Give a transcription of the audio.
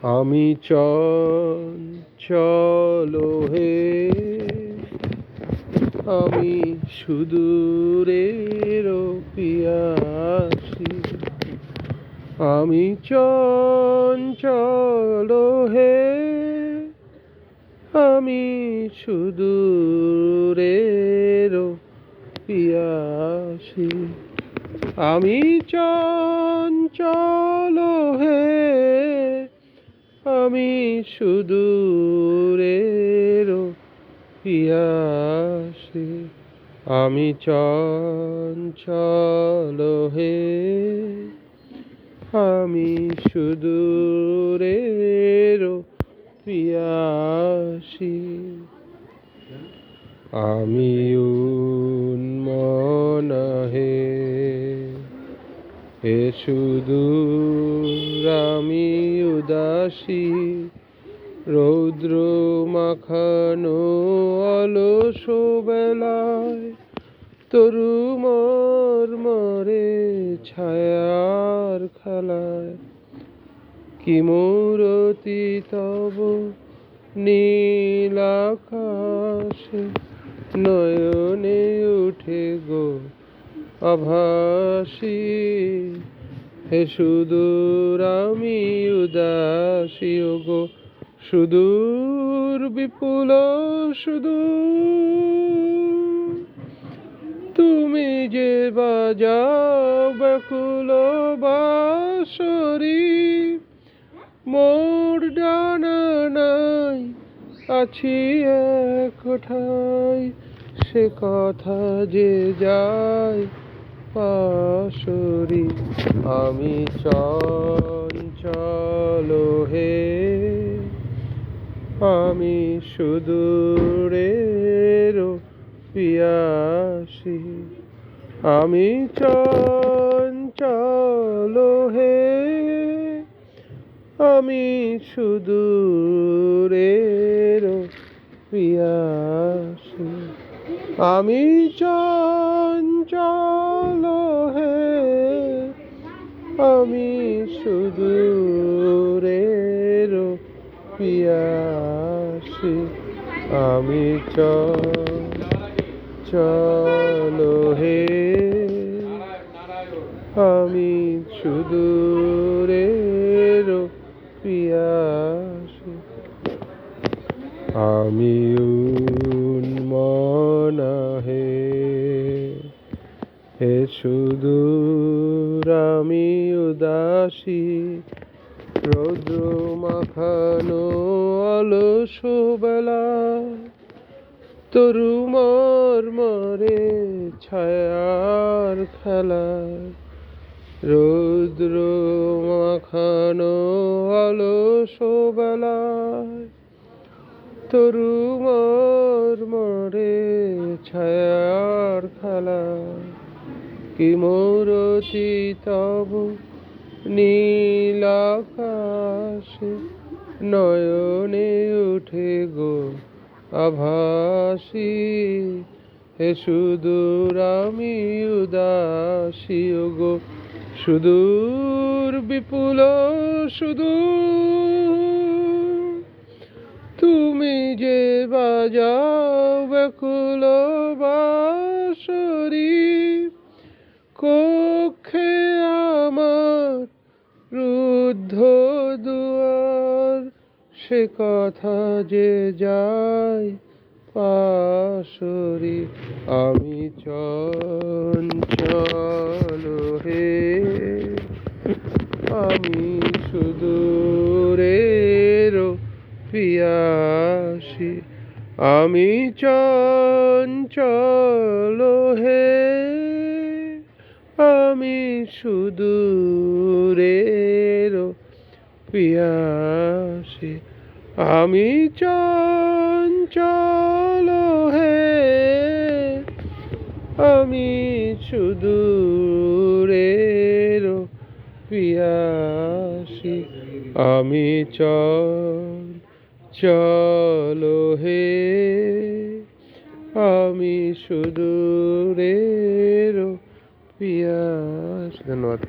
আমি চঞ্চল হে, আমি সুদূরের পিয়াসী। আমি চঞ্চল হে, আমি সুদূরের পিয়াসী। আমি চঞ্চল হে, আমি সুদূরের পিয়াসী। আমি চঞ্চল হে, আমি সুদূরের পিয়াসী। আমি উন্মনা হে, হে সুদূর আমি উদাসী। রৌদ্র মাখানো অলস বেলায়, তরু মর্মরে ছায়ার খেলায়। কি মূরতি তব নীল আকাশে, নয়নে উঠে গো আভাসী। হে সুদূর আমি উদাসী গো, সুদূর বিপুল সুদূর। তুমি যে বাজাও ব্যাকুল বাঁশরি, মোর ডানা নাই আছি এক ঠাই। সে কথা যে যায় পাশরি। আমি চঞ্চল হে, আমি সুদূরের পিয়াসী। আমি চঞ্চল হে, আমি সুদূরের পিয়াসী। আমি চঞ্চল হে, আমি সুদূরের পিয়াসী। আমি চঞ্চল হে, আমি সুদূরের পিয়াসী। আমি উন্মনা হে, হে সুদূর আমি উদাসী। রৌদ্র মাখানো অলস বেলায়, তরু মর্মরে ছায়ার খেলায়। রৌদ্র মাখানো অলস বেলায়, তরু মর্মরে ছায়ার খেলায়। কি মূরতি তব নীল আকাশে, নয়নে উঠে গো আভাসী। হে সুদূর আমি উদাসী গো, সুদূর বিপুল সুদূর। তুমি যে বাজাও ব্যাকুল বাঁশরি, কক্ষে আমার রুদ্ধ দুয়ার। সে কথা যে যায় পাশরি। আমি চঞ্চল হে, আমি সুদূরের পিয়াসী। আমি চঞ্চল হে, আমি সুদূরের পিয়াসী। আমি চঞ্চল হে, আমি সুদূরের পিয়াসী। আমি চঞ্চল হে, আমি সুদূরের পিয়াসী। ধন্যবাদ।